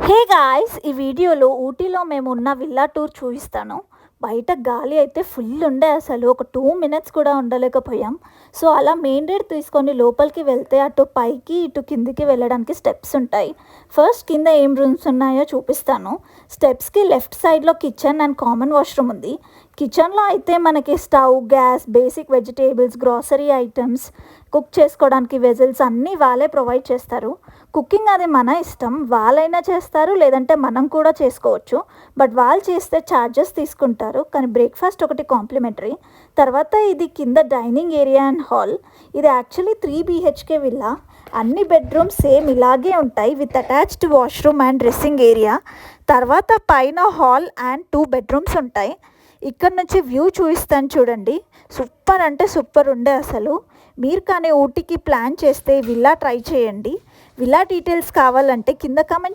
Hey guys, ఈ వీడియోలో ఊటీలో మేము ఉన్న విల్లా టూర్ చూపిస్తాను. బయట గాలి అయితే ఫుల్ ఉండే, అసలు ఒక 2 మినిట్స్ కూడా ఉండలేకపోయాం. సో అలా మెయిన్ రోడ్ తీసుకొని లోపలికి వెళ్తే అటు పైకి ఇటు కిందికి వెళ్ళడానికి స్టెప్స్ ఉంటాయి. ఫస్ట్ కింద ఏం రూమ్స్ ఉన్నాయో చూపిస్తాను. స్టెప్స్కి లెఫ్ట్ సైడ్లో కిచెన్ అండ్ కామన్ వాష్రూమ్ ఉంది. కిచెన్లో అయితే మనకి stove, gas, basic vegetables, grocery items, cook చేసుకోవడానికి వెజల్స్ అన్నీ వాళ్ళే ప్రొవైడ్ చేస్తారు. కుకింగ్ అది మన ఇష్టం, వాళ్ళైనా చేస్తారు లేదంటే మనం కూడా చేసుకోవచ్చు. బట్ వాళ్ళు చేస్తే ఛార్జెస్ తీసుకుంటారు, కానీ బ్రేక్ఫాస్ట్ ఒకటి కాంప్లిమెంటరీ. తర్వాత ఇది కింద డైనింగ్ ఏరియా అండ్ హాల్. ఇది యాక్చువల్లీ 3 BHK విల్లా. అన్ని బెడ్రూమ్స్ సేమ్ ఇలాగే ఉంటాయి with attached washroom and dressing area. తర్వాత పైన హాల్ అండ్ 2 బెడ్రూమ్స్ ఉంటాయి. ఇక్కడ నుంచి వ్యూ చూపిస్తాను చూడండి. సూపర్ అంటే సూపర్ ఉండే అసలు. మీరు కానీ ఊటీకి ప్లాన్ చేస్తే విల్లా ట్రై చేయండి. విల్లా డీటెయిల్స్ కావాలంటే కింద కామెంట్